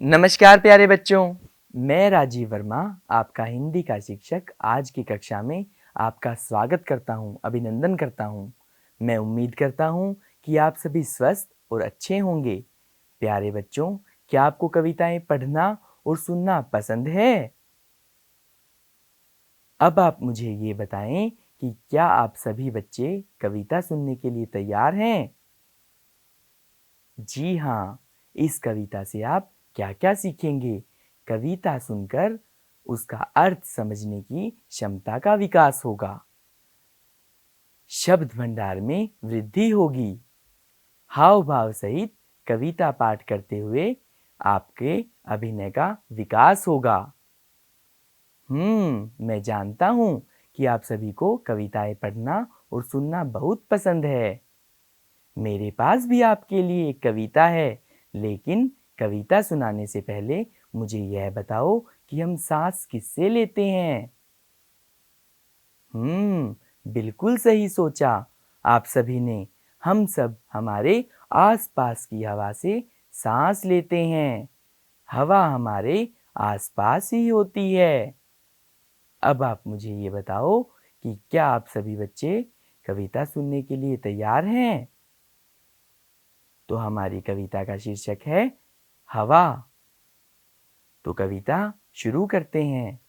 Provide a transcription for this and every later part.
नमस्कार प्यारे बच्चों, मैं राजीव वर्मा, आपका हिंदी का शिक्षक आज की कक्षा में आपका स्वागत करता हूं, अभिनंदन करता हूं। मैं उम्मीद करता हूं कि आप सभी स्वस्थ और अच्छे होंगे। प्यारे बच्चों, क्या आपको कविताएं पढ़ना और सुनना पसंद है? अब आप मुझे ये बताएं कि क्या आप सभी बच्चे कविता सुनने के लिए तैयार हैं? जी हाँ, इस कविता से आप क्या-क्या सीखेंगे? कविता सुनकर उसका अर्थ समझने की क्षमता का विकास होगा। शब्द भंडार में वृद्धि होगी। हाव भाव सहित कविता पाठ करते हुए आपके अभिनय का विकास होगा। मैं जानता हूँ कि आप सभी को कविताएं पढ़ना और सुनना बहुत पसंद है। मेरे पास भी आपके लिए एक कविता है, लेकिन कविता सुनाने से पहले मुझे यह बताओ कि हम सांस किससे लेते हैं? बिल्कुल सही सोचा आप सभी ने। हम सब हमारे आसपास की हवा से सांस लेते हैं। हवा हमारे आसपास ही होती है। अब आप मुझे ये बताओ कि क्या आप सभी बच्चे कविता सुनने के लिए तैयार हैं? तो हमारी कविता का शीर्षक है हवा। तो कविता शुरू करते हैं।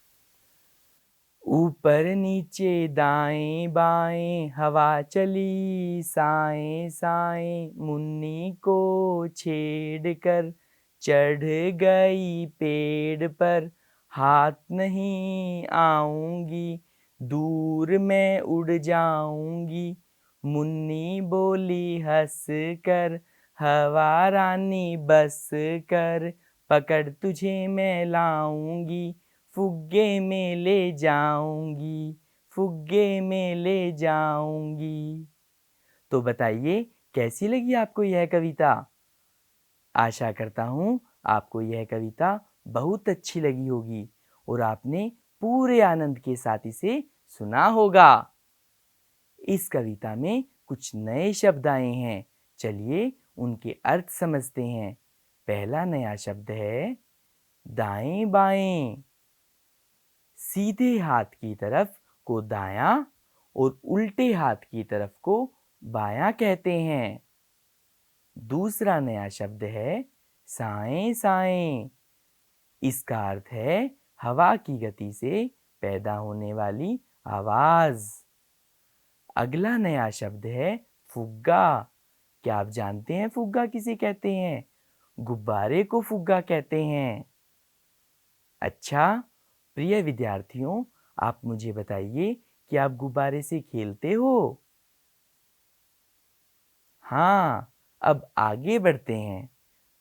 ऊपर नीचे दाएं बाएं हवा चली साएं साएं, मुन्नी को छेड़ कर चढ़ गई पेड़ पर। हाथ नहीं आऊंगी, दूर मैं उड़ जाऊंगी। मुन्नी बोली हंस कर, हवा रानी बस कर। पकड़ तुझे मैं लाऊंगी, फुग्गे में ले जाऊंगी, फुग्गे में ले जाऊंगी। तो बताइए, कैसी लगी आपको यह कविता? आशा करता हूँ आपको यह कविता बहुत अच्छी लगी होगी और आपने पूरे आनंद के साथ इसे सुना होगा। इस कविता में कुछ नए शब्द आए हैं। चलिए उनके अर्थ समझते हैं। पहला नया शब्द है दाएं बाएं। सीधे हाथ की तरफ को दायां और उल्टे हाथ की तरफ को बायां कहते हैं। दूसरा नया शब्द है साएं साएं। इसका अर्थ है हवा की गति से पैदा होने वाली आवाज। अगला नया शब्द है फुग्गा। क्या आप जानते हैं फुग्गा किसे कहते हैं? गुब्बारे को फुग्गा कहते हैं। अच्छा, प्रिय विद्यार्थियों, आप मुझे बताइए कि आप गुब्बारे से खेलते हो? हाँ, अब आगे बढ़ते हैं।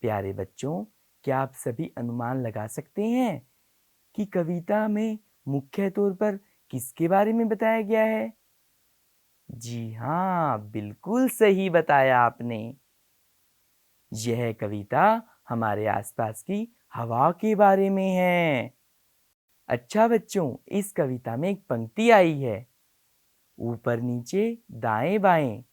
प्यारे बच्चों, क्या आप सभी अनुमान लगा सकते हैं कि कविता में मुख्य तौर पर किसके बारे में बताया गया है? जी हाँ, बिल्कुल सही बताया आपने। यह कविता हमारे आसपास की हवा के बारे में है। अच्छा बच्चों, इस कविता में एक पंक्ति आई है, ऊपर नीचे दाएं बाएं।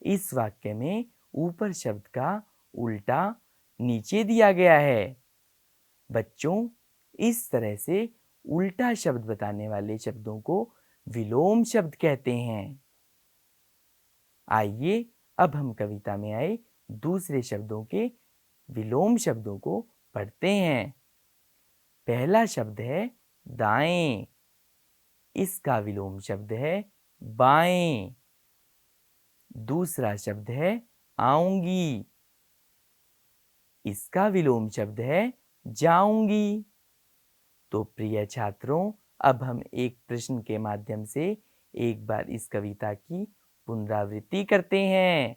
इस वाक्य में ऊपर शब्द का उल्टा नीचे दिया गया है। बच्चों, इस तरह से उल्टा शब्द बताने वाले शब्दों को विलोम शब्द कहते हैं। आइए अब हम कविता में आए दूसरे शब्दों के विलोम शब्दों को पढ़ते हैं। पहला शब्द है दाएं। इसका विलोम शब्द है बाएं। दूसरा शब्द है आऊंगी। इसका विलोम शब्द है जाऊंगी। तो प्रिय छात्रों, अब हम एक प्रश्न के माध्यम से एक बार इस कविता की पुनरावृत्ति करते हैं।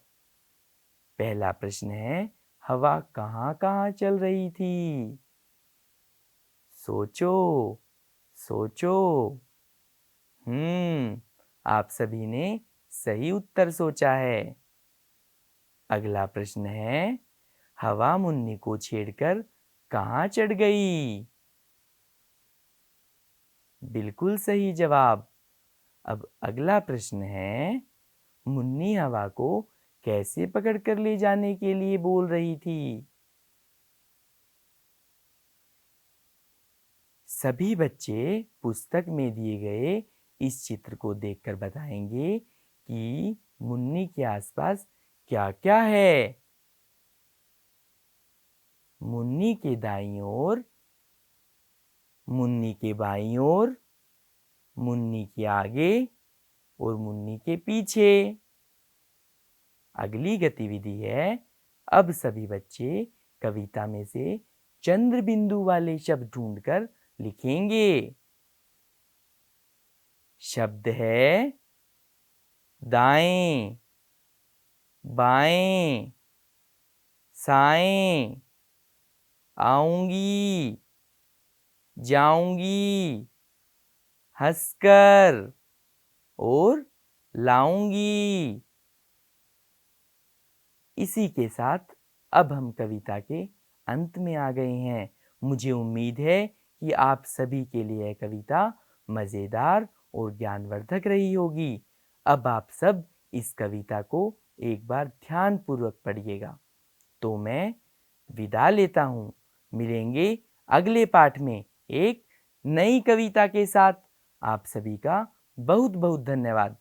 पहला प्रश्न है, हवा कहाँ कहाँ चल रही थी? सोचो, सोचो। आप सभी ने सही उत्तर सोचा है। अगला प्रश्न है, हवा मुन्नी को छेड़कर कहाँ चढ़ गई? बिल्कुल सही जवाब। अब अगला प्रश्न है, मुन्नी हवा को कैसे पकड़ कर ले जाने के लिए बोल रही थी? सभी बच्चे पुस्तक में दिए गए इस चित्र को देखकर बताएंगे कि मुन्नी के आसपास क्या क्या है। मुन्नी के दाईं ओर, मुन्नी के बाईं ओर, मुन्नी के आगे और मुन्नी के पीछे। अगली गतिविधि है, अब सभी बच्चे कविता में से चंद्र बिंदु वाले शब्द ढूंढकर लिखेंगे। शब्द है दाएं, बाएं, साएं, आऊंगी, जाऊंगी, हंसकर और लाऊंगी। इसी के साथ अब हम कविता के अंत में आ गए हैं। मुझे उम्मीद है कि आप सभी के लिए यह कविता मज़ेदार और ज्ञानवर्धक रही होगी। अब आप सब इस कविता को एक बार ध्यानपूर्वक पढ़िएगा। तो मैं विदा लेता हूँ। मिलेंगे अगले पाठ में एक नई कविता के साथ। आप सभी का बहुत बहुत धन्यवाद।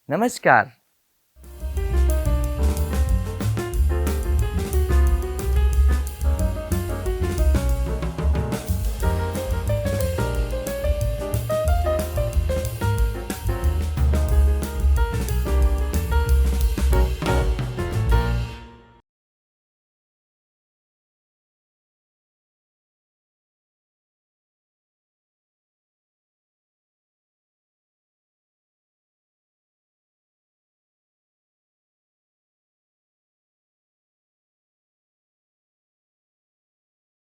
नमस्कार।